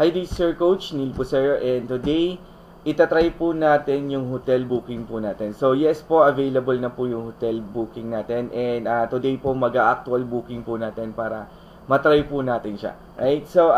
Hi, this is Sir Coach Neil Pusero, and today itatry po natin yung hotel booking po natin. So yes po, available na po yung hotel booking natin, and today po mag-actual booking po natin para matry po natin siya. Right? So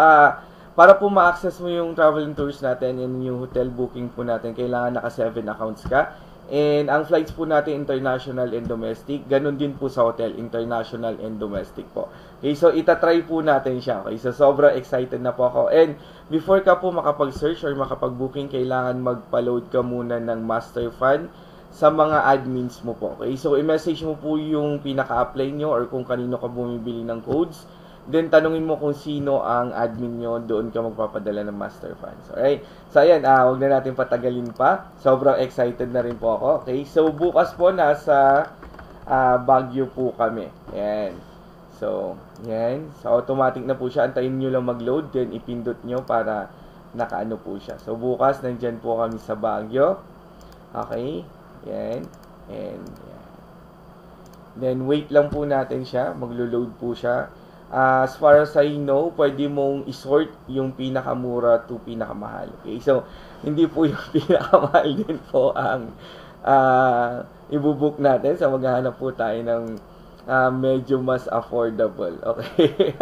para po ma-access mo yung travel and tours natin and yung hotel booking po natin, kailangan naka 7 accounts ka. And ang flights po natin, international and domestic. Ganun din po sa hotel, international and domestic po. Okay, so itatry po natin siya. Okay, so sobrang excited na po ako. And before ka po makapag-search or makapag-booking, kailangan magpa-load ka muna ng master fund sa mga admins mo po. Okay, so i-message mo po yung pinaka-apply nyo or kung kanino ka bumibili ng codes. Then, tanungin mo kung sino ang admin nyo, doon ka magpapadala ng master funds. Alright? So, ayan, huwag na natin patagalin pa. Sobrang excited na rin po ako. Okay? So, bukas po, nasa Baguio po kami. Ayan. So, ayan. So, automatic na po siya. Antayin nyo lang mag-load, then ipindot nyo para nakaano po siya. So, bukas, nandyan po kami sa Baguio. Okay? Ayan. And, ayan. Then, wait lang po natin siya. Maglo-load po siya. As far as I know, pwede mong isort yung pinakamura to pinakamahal. Okay? So, hindi po yung pinakamahal din po ang ibubook natin. So, maghahanap po tayo ng medyo mas affordable. Okay?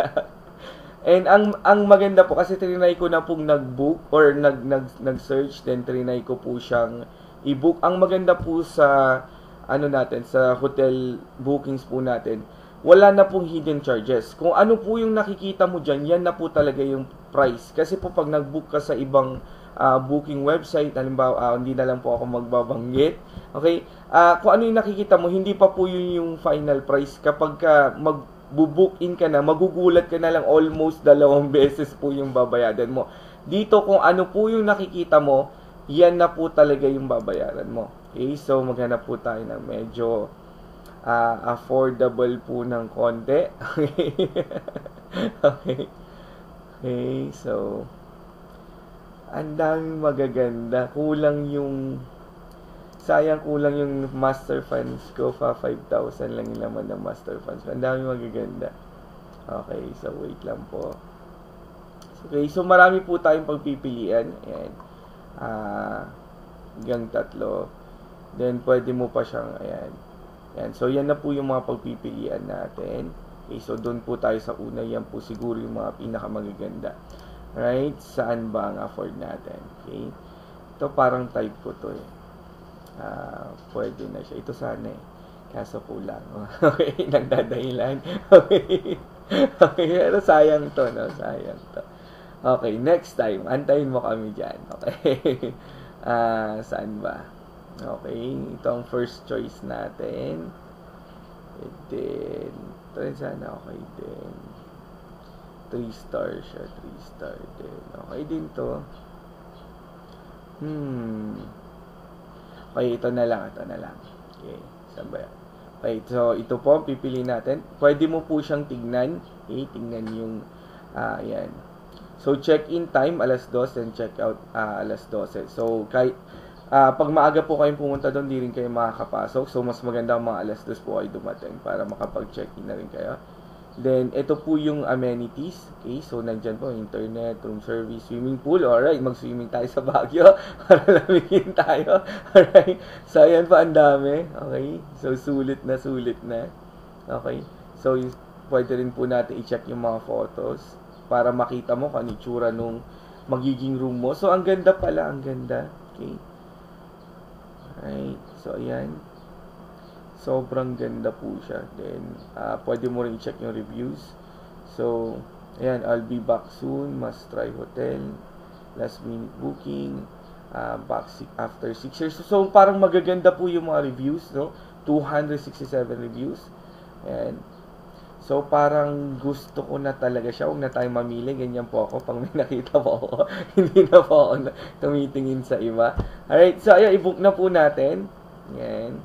And ang maganda po, kasi trinay ko na pong nag-book or nag-search, then trinay ko po siyang i-book. Ang maganda po sa natin, sa hotel bookings po natin, wala na pong hidden charges. Kung ano po yung nakikita mo dyan, yan na po talaga yung price. Kasi po pag nag-book ka sa ibang booking website, halimbawa, hindi na lang po ako magbabanggit. Okay? Kung ano yung nakikita mo, hindi pa po yun yung final price. Kapag ka mag-book in ka na, magugulat ka na lang almost 2 beses po yung babayaran mo. Dito, kung ano po yung nakikita mo, yan na po talaga yung babayaran mo. Okay? So, maghanap po tayo ng medyo affordable po ng konti. Okay. Okay, so ang daming magaganda. Sayang kulang yung master funds ko. 5,000 lang yung laman ng master funds. Ang daming magaganda. Okay, so wait lang po. Okay, so marami po tayong pagpipilian. Ayan. Hanggang 3. Then pwede mo pa siyang, ayan. Yan. So, yan na po yung mga pagpipilian natin. Okay, so doon po tayo sa una. Yan po siguro yung mga pinakamagaganda. Right? Saan ba ang afford natin? Okay? Ito parang type ko to eh. Pwede na siya. Ito sana eh. Kaso kulang. Okay? Nagdadahilan. Okay? Okay? Pero sayang to, no? Sayang to. Okay, next time. Antayin mo kami dyan. Okay? Saan ba? Okay, ito ang first choice natin. And then, ito rin sana okay din. 3 star siya, 3 star din. Okay din to. Okay, ito na lang. Okay, saan ba yan? Okay, so ito po, pipili natin. Pwede mo po siyang tignan. Okay, tignan yung, yan. So, check-in time, alas 2, and check-out, alas 12. So, kahit, pag maaga po kayong pumunta doon, di rin kayo makakapasok. So, mas maganda ang mga alas 2 po kayo dumating para makapag-check-in na rin kayo. Then, ito po yung amenities. Okay, so nandyan po, internet, room service, swimming pool. Alright, mag-swimming tayo sa Baguio para lamigin tayo. Alright, so ayan pa, ang dami. Okay, so sulit na. Okay, so pwede rin po natin i-check yung mga photos para makita mo kung ano itsura nung magiging room mo. So, ang ganda pala, ang ganda. Okay. Alright, so ayan. Sobrang ganda po siya. Then, pwede mo rin i-check yung reviews. So, ayan, I'll be back soon. Must try hotel. Last minute booking. Back after 6 years. So, parang magaganda po yung mga reviews, no? 267 reviews. Ayan. So, parang gusto ko na talaga siya. Huwag na tayong mamili. Ganyan po ako. Pag may nakita po ako, hindi na po ako tumitingin sa iba. Alright. So, ayan. I-book na po natin. Yan.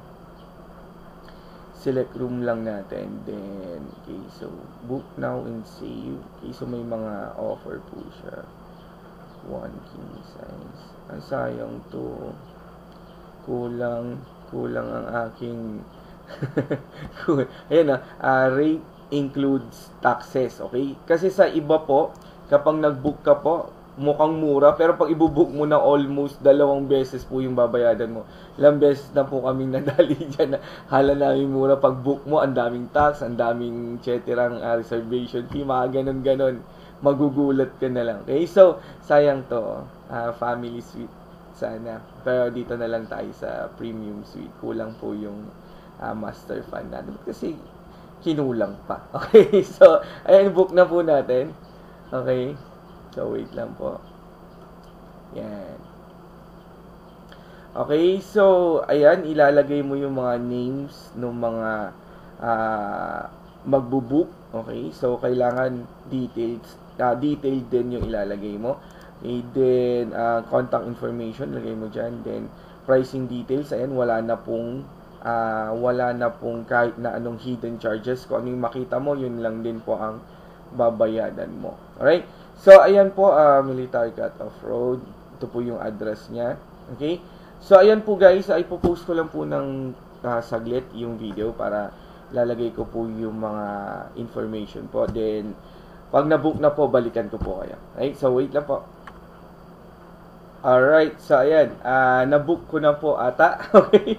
Select room lang natin. Then, okay. So, book now and save. Okay. So, may mga offer po siya. 1 king size. Ang sayang to. Kulang ang aking ayan rate includes taxes, okay? Kasi sa iba po, kapag nag-book ka po, mukhang mura, pero pag ibubook mo na almost 2 beses po yung babayadan mo. Ilang beses na po kaming nadali dyan na hala namin mura. Pag book mo, ang daming tax, ang daming cheterang reservation fee, mga ganon-ganon. Magugulat ka na lang. Okay, so, sayang to. Family suite sana. Pero dito na lang tayo sa premium suite. Kulang po yung master fund natin. Kasi, kinulang pa. Okay, so, ayan, book na po natin. Okay. So, wait lang po. Yan. Okay, so, ayan, ilalagay mo yung mga names ng mga magbubook. Okay, so, kailangan detailed din yung ilalagay mo. Okay, then, contact information, lagay mo dyan. Then, pricing details, ayan, wala na pong kahit na anong hidden charges. Kung ano yung makita mo, yun lang din po ang babayadan mo. Alright? So, ayan po, Military Cut Off-Road. Ito po yung address niya. Okay? So, ayan po guys, ay popost ko lang po ng saglit yung video para lalagay ko po yung mga information po. Then, pag na-book na po, balikan ko po kayo. Right? So, wait lang po. Alright, so ayan, na-book ko na po ata. Okay.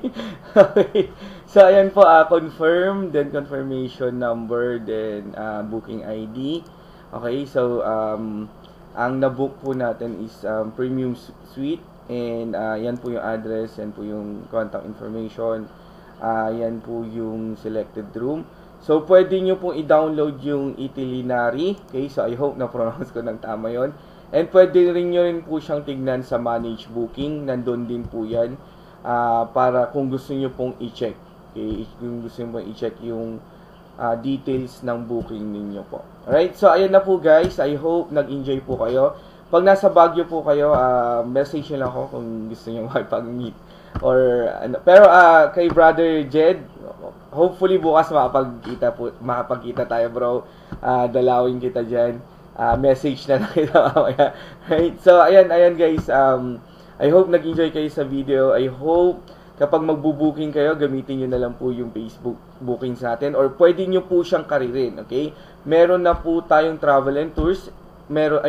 Okay. So ayan po, confirm, then confirmation number, then booking ID. Okay, so ang na-book po natin is premium suite, and yan po yung address, yan po yung contact information, yan po yung selected room. So pwede nyo pong i-download yung itinerary. Okay, so I hope na-pronounce ko ng tama yon. And pwede rin nyo rin po siyang tignan sa manage booking. Nandun din po yan. Para kung gusto nyo pong i-check. Okay? Kung gusto nyo pong i-check yung details ng booking ninyo po. Alright? So, ayan na po guys. I hope nag-enjoy po kayo. Pag nasa Baguio po kayo, message nyo lang ako kung gusto nyo makipag-meet. Pero kay Brother Jed, hopefully bukas makapagkita tayo bro. Dalawin kita dyan. Message na lang kita mamaya. Right? So, ayan guys. I hope nag-enjoy kayo sa video. I hope kapag magbo-booking kayo, gamitin nyo na lang po yung Facebook bookings natin. Or pwede nyo po siyang karirin. Okay? Meron na po tayong travel and tours. Meron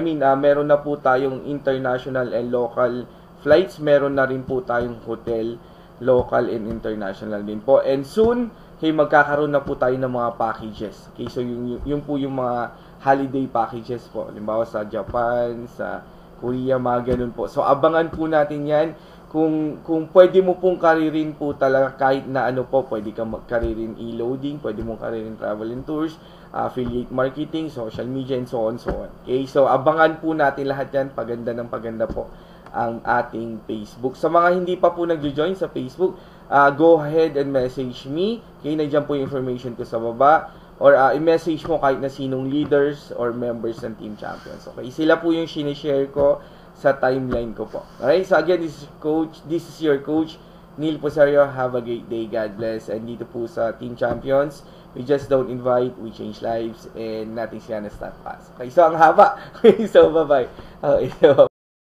na po tayong international and local flights. Meron na rin po tayong hotel, local and international din po. And soon, magkakaroon na po tayo ng mga packages. Okay? So, yung po yung mga holiday packages po. Halimbawa sa Japan, sa Korea, mga ganun po. So, abangan po natin yan. Kung pwede mo pong karirin po talaga kahit na ano po, pwede kang magkaririn e-loading, pwede mong karirin travel and tours, affiliate marketing, social media, and so on, so on. Okay? So, abangan po natin lahat yan. Paganda ng paganda po ang ating Facebook. Sa mga hindi pa po nag-join sa Facebook, go ahead and message me. Okay? Nandiyan po yung information ko sa baba. Or i-message mo kahit na sinong leaders or members ng Team Champions. Okay, sila po yung sinishare ko sa timeline ko po. Alright, so again, this is your coach, Neil Posario. Have a great day. God bless. And dito po sa Team Champions, we just don't invite, we change lives, and nothing's gonna stop us. Okay, so ang haba. Okay, so bye-bye. Okay, so